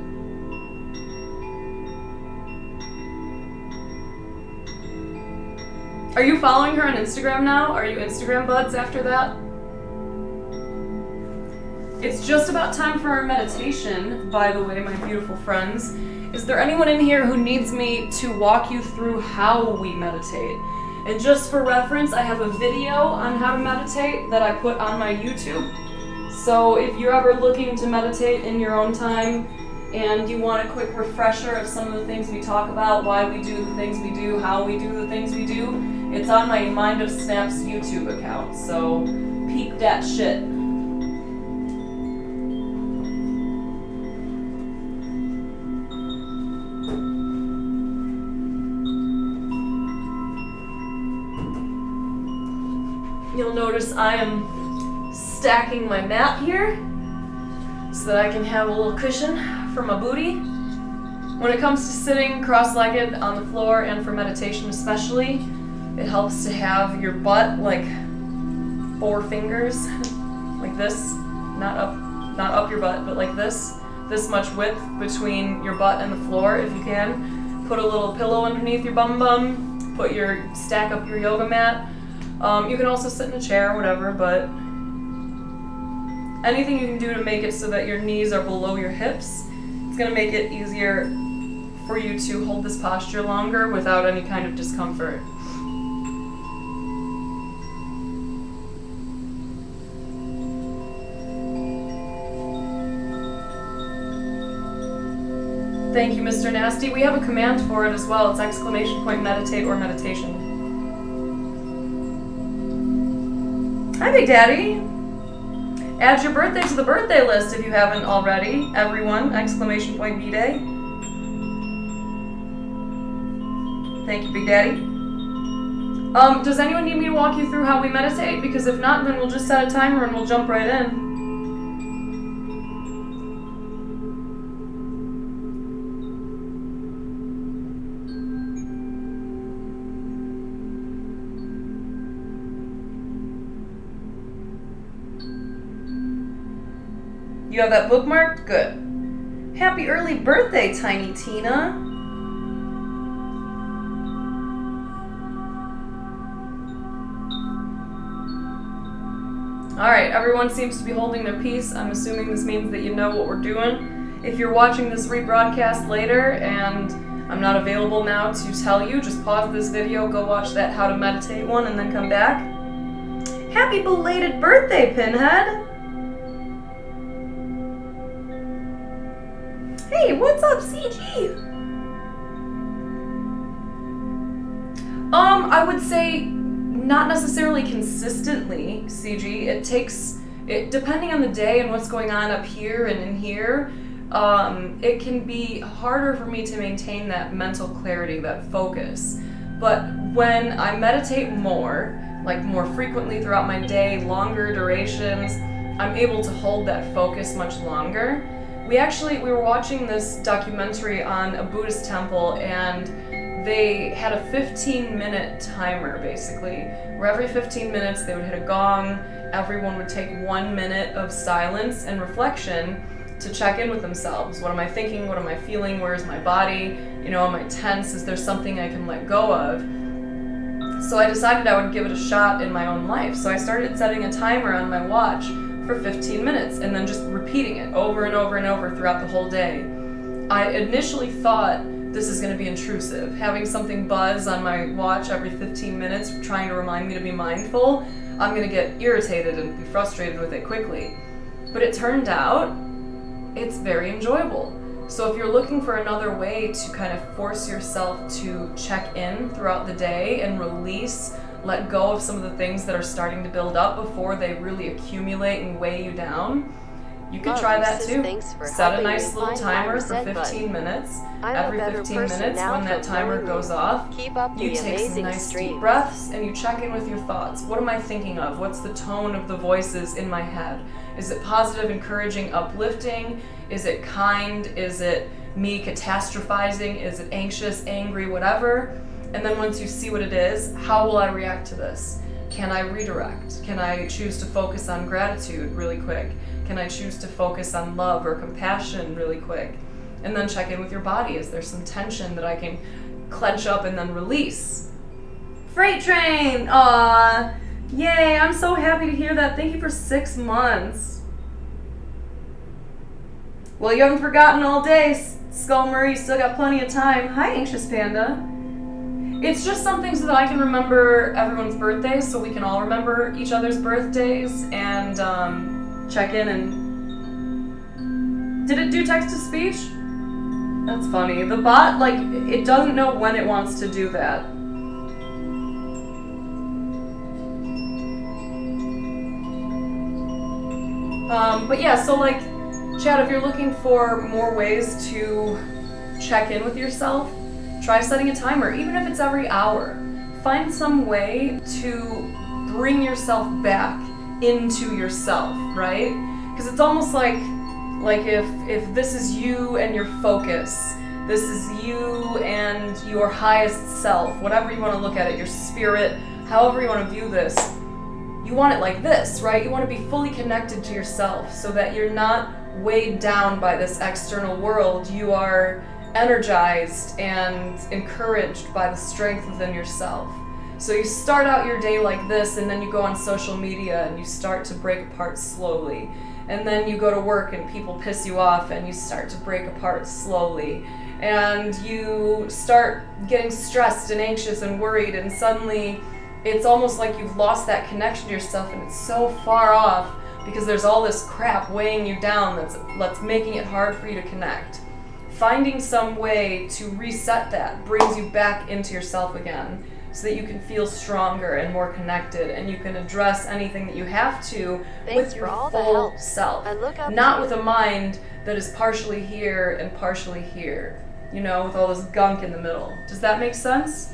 Are you following her on Instagram now? Are you Instagram buds after that? It's just about time for our meditation, by the way, my beautiful friends. Is there anyone in here who needs me to walk you through how we meditate? And just for reference, I have a video on how to meditate that I put on my YouTube. So if you're ever looking to meditate in your own time and you want a quick refresher of some of the things we talk about, why we do the things we do, how we do the things we do, it's on my MindOfSnaps YouTube account, so peep that shit. You'll notice I am stacking my mat here so that I can have a little cushion for my booty. When it comes to sitting cross-legged on the floor and for meditation especially, it helps to have your butt like 4 fingers, like this, not up your butt, but like this much width between your butt and the floor if you can. Put a little pillow underneath your bum, stack up your yoga mat. You can also sit in a chair or whatever, but anything you can do to make it so that your knees are below your hips, it's gonna make it easier for you to hold this posture longer without any kind of discomfort. Thank you, Mr. Nasty. We have a command for it as well. It's !meditate or meditation. Hi, Big Daddy. Add your birthday to the birthday list if you haven't already. Everyone, !B-Day. Thank you, Big Daddy. Does anyone need me to walk you through how we meditate? Because if not, then we'll just set a timer and we'll jump right in. You have that bookmarked? Good. Happy early birthday, Tiny Tina. Alright, everyone seems to be holding their peace. I'm assuming this means that you know what we're doing. If you're watching this rebroadcast later and I'm not available now to tell you, just pause this video, go watch that How to Meditate one, and then come back. Happy belated birthday, Pinhead! Hey, what's up, CG? I would say not necessarily consistently, CG. It depending on the day and what's going on up here and in here, it can be harder for me to maintain that mental clarity, that focus. But when I meditate more, like more frequently throughout my day, longer durations, I'm able to hold that focus much longer. We were watching this documentary on a Buddhist temple, and they had a 15-minute timer, basically, where every 15 minutes they would hit a gong, everyone would take 1 minute of silence and reflection to check in with themselves. What am I thinking? What am I feeling? Where is my body? You know, am I tense? Is there something I can let go of? So I decided I would give it a shot in my own life. So I started setting a timer on my watch for 15 minutes and then just repeating it over and over and over throughout the whole day. I initially thought this is going to be intrusive. Having something buzz on my watch every 15 minutes trying to remind me to be mindful, I'm going to get irritated and be frustrated with it quickly. But it turned out it's very enjoyable. So if you're looking for another way to kind of force yourself to check in throughout the day and release, let go of some of the things that are starting to build up before they really accumulate and weigh you down, you could try that too. Set a nice little timer for 15 minutes. Every 15 minutes, when that timer goes off, you take some nice deep breaths and you check in with your thoughts. What am I thinking of? What's the tone of the voices in my head? Is it positive, encouraging, uplifting? Is it kind? Is it me catastrophizing? Is it anxious, angry, whatever? And then once you see what it is, how will I react to this? Can I redirect? Can I choose to focus on gratitude really quick? Can I choose to focus on love or compassion really quick? And then check in with your body. Is there some tension that I can clench up and then release? Freight train! Aww! Yay, I'm so happy to hear that. Thank you for 6 months. Well, you haven't forgotten all day, Skull Murray. You still got plenty of time. Hi, Anxious Panda. It's just something so that I can remember everyone's birthdays, so we can all remember each other's birthdays and check in and... Did it do text-to-speech? That's funny. The bot, like, it doesn't know when it wants to do that. But yeah, so like, Chad, if you're looking for more ways to check in with yourself, try setting a timer, even if it's every hour. Find some way to bring yourself back into yourself, right? Because it's almost like if this is you and your focus, this is you and your highest self, whatever you want to look at it, your spirit, however you want to view this, you want it like this, right? You want to be fully connected to yourself so that you're not weighed down by this external world. You are energized and encouraged by the strength within yourself. So you start out your day like this, and then you go on social media and you start to break apart slowly. And then you go to work and people piss you off and you start to break apart slowly. And you start getting stressed and anxious and worried, and suddenly it's almost like you've lost that connection to yourself, and it's so far off because there's all this crap weighing you down that's making it hard for you to connect. Finding some way to reset that brings you back into yourself again so that you can feel stronger and more connected, and you can address anything that you have to with your full self. Not with a mind that is partially here and partially here, you know, with all this gunk in the middle. Does that make sense?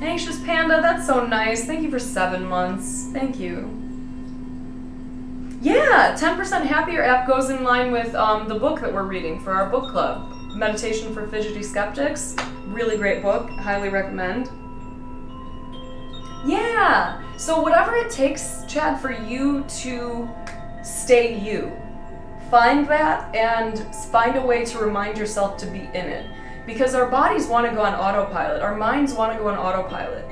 Anxious Panda, that's so nice. Thank you for 7 months. Thank you. Yeah, 10% Happier app goes in line with the book that we're reading for our book club. Meditation for Fidgety Skeptics. Really great book. Highly recommend. Yeah. So whatever it takes, Chad, for you to stay you. Find that and find a way to remind yourself to be in it. Because our bodies want to go on autopilot. Our minds want to go on autopilot.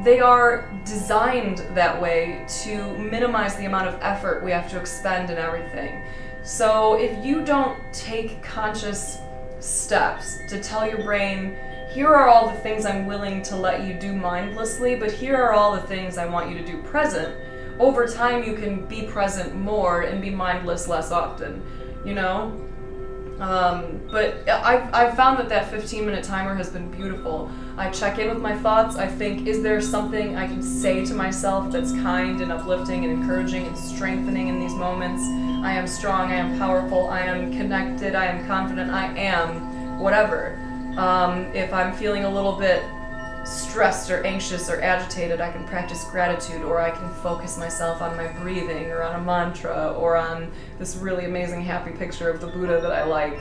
They are designed that way to minimize the amount of effort we have to expend in everything. So if you don't take conscious steps to tell your brain, here are all the things I'm willing to let you do mindlessly, but here are all the things I want you to do present, over time you can be present more and be mindless less often, you know? But I've found that 15-minute timer has been beautiful. I check in with my thoughts. I think, is there something I can say to myself that's kind and uplifting and encouraging and strengthening in these moments? I am strong, I am powerful, I am connected, I am confident, I am whatever. If I'm feeling a little bit stressed or anxious or agitated, I can practice gratitude, or I can focus myself on my breathing or on a mantra or on this really amazing happy picture of the Buddha that I like.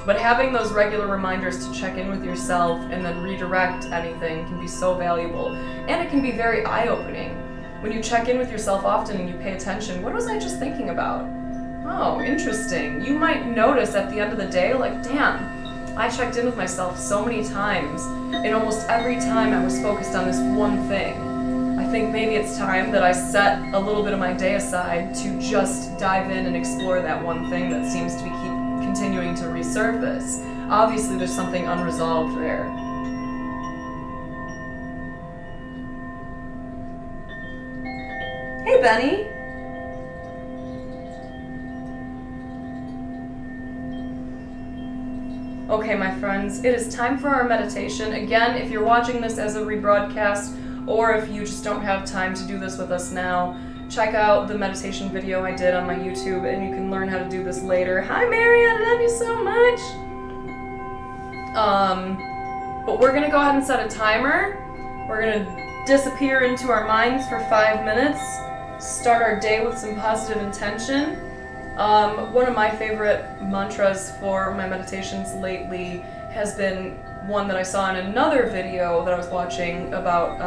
But having those regular reminders to check in with yourself and then redirect anything can be so valuable. And it can be very eye-opening. When you check in with yourself often and you pay attention, what was I just thinking about? Oh, interesting. You might notice at the end of the day, like, damn, I checked in with myself so many times, and almost every time I was focused on this one thing. think maybe it's time that I set a little bit of my day aside to just dive in and explore that one thing that seems to be continuing to resurface. Obviously, there's something unresolved there. Hey, Benny. Okay, my friends, it is time for our meditation. Again, if you're watching this as a rebroadcast, or if you just don't have time to do this with us now, check out the meditation video I did on my YouTube, and you can learn how to do this later. Hi, Mary, I love you so much. But we're gonna go ahead and set a timer. We're gonna disappear into our minds for 5 minutes, start our day with some positive intention. One of my favorite mantras for my meditations lately has been one that I saw in another video that I was watching about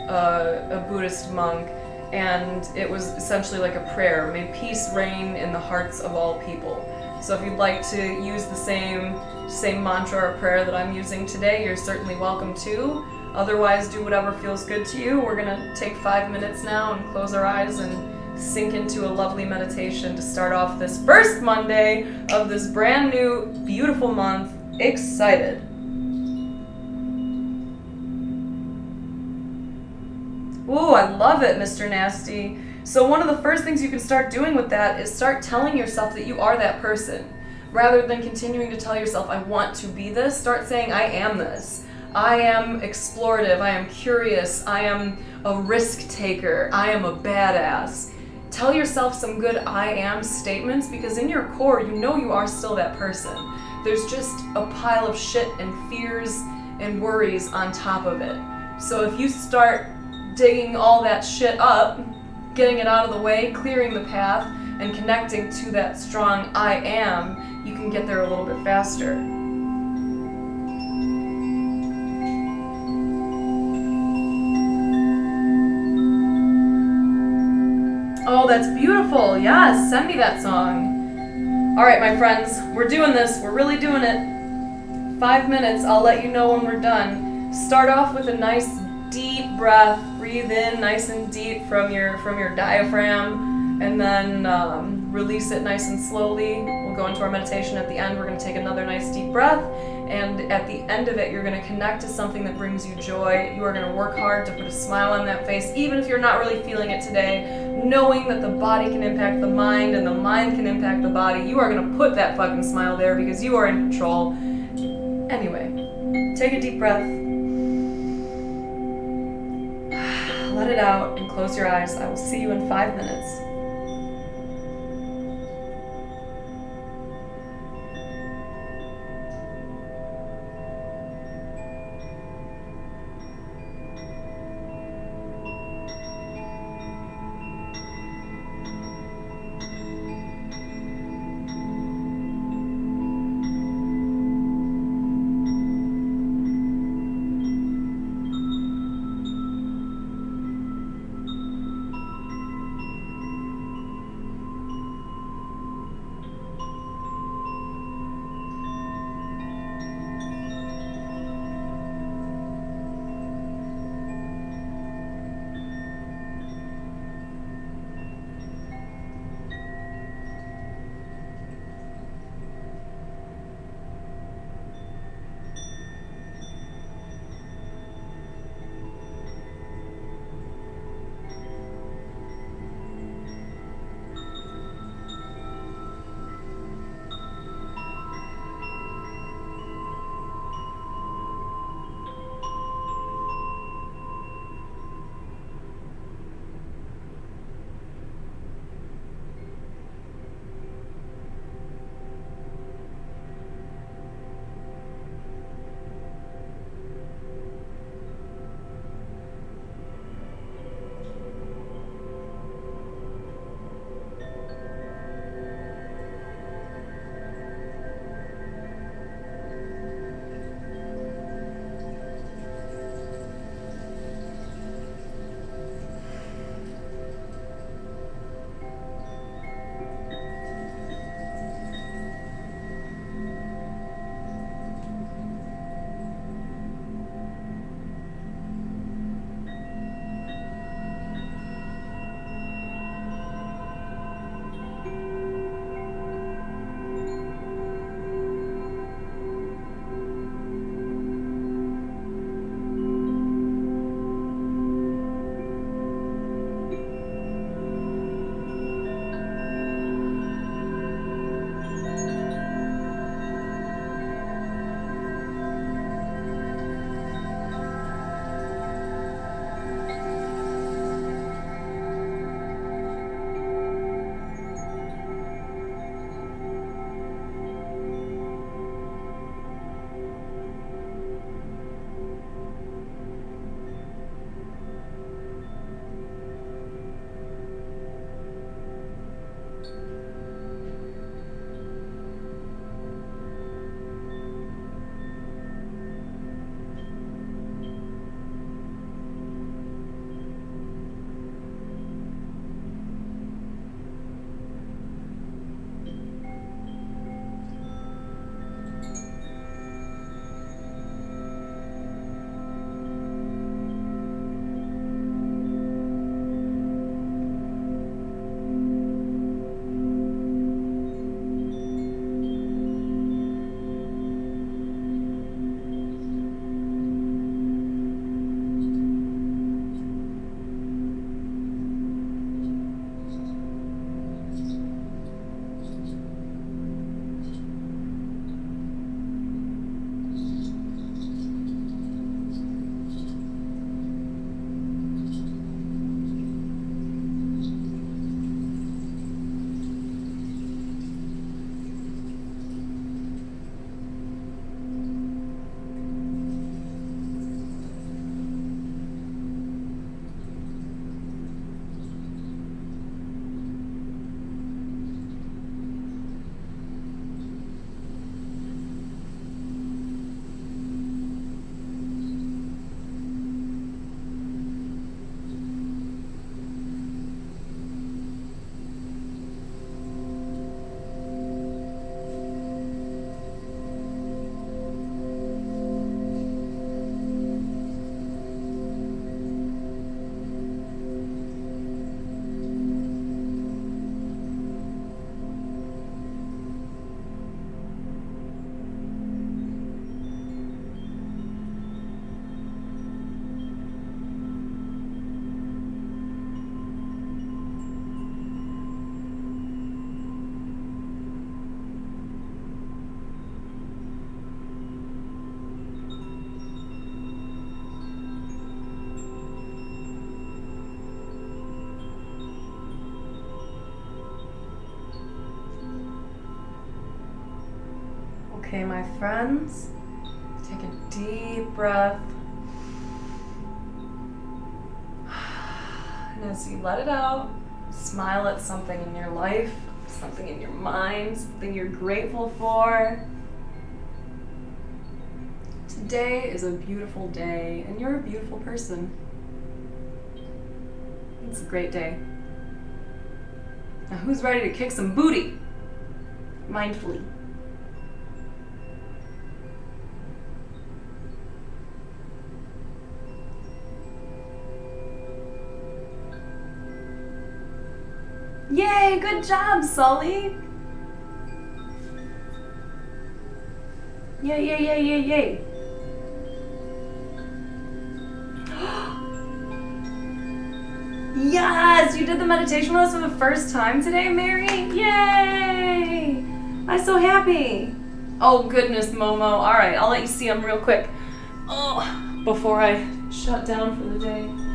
a Buddhist monk, and it was essentially like a prayer. May peace reign in the hearts of all people. So if you'd like to use the same mantra or prayer that I'm using today, you're certainly welcome to. Otherwise, do whatever feels good to you. We're gonna take 5 minutes now and close our eyes and sink into a lovely meditation to start off this first Monday of this brand new, beautiful month. Excited. Ooh, I love it, Mr. Nasty. So one of the first things you can start doing with that is start telling yourself that you are that person. Rather than continuing to tell yourself, I want to be this, start saying, I am this. I am explorative, I am curious, I am a risk taker, I am a badass. Tell yourself some good I am statements, because in your core, you know you are still that person. There's just a pile of shit and fears and worries on top of it. So if you start digging all that shit up, getting it out of the way, clearing the path, and connecting to that strong I am, you can get there a little bit faster. Oh, that's beautiful. Yes, send me that song. All right, my friends, we're doing this. We're really doing it. 5 minutes. I'll let you know when we're done. Start off with a nice deep breath. Breathe in nice and deep from your diaphragm, and then release it nice and slowly. We'll go into our meditation at the end. We're going to take another nice deep breath, and at the end of it, you're going to connect to something that brings you joy. You are going to work hard to put a smile on that face, even if you're not really feeling it today, knowing that the body can impact the mind and the mind can impact the body. You are going to put that fucking smile there because you are in control. Anyway, take a deep breath. Let it out and close your eyes. I will see you in 5 minutes. Okay, my friends, take a deep breath. And as you let it out, smile at something in your life, something in your mind, something you're grateful for. Today is a beautiful day, and you're a beautiful person. It's a great day. Now who's ready to kick some booty? Mindfully. Yay, good job, Sully. Yay, yay, yay, yay, yay. Yes, you did the meditation with us for the first time today, Mary. Yay! I'm so happy. Oh goodness, Momo. All right, I'll let you see them real quick. Oh, before I shut down for the day.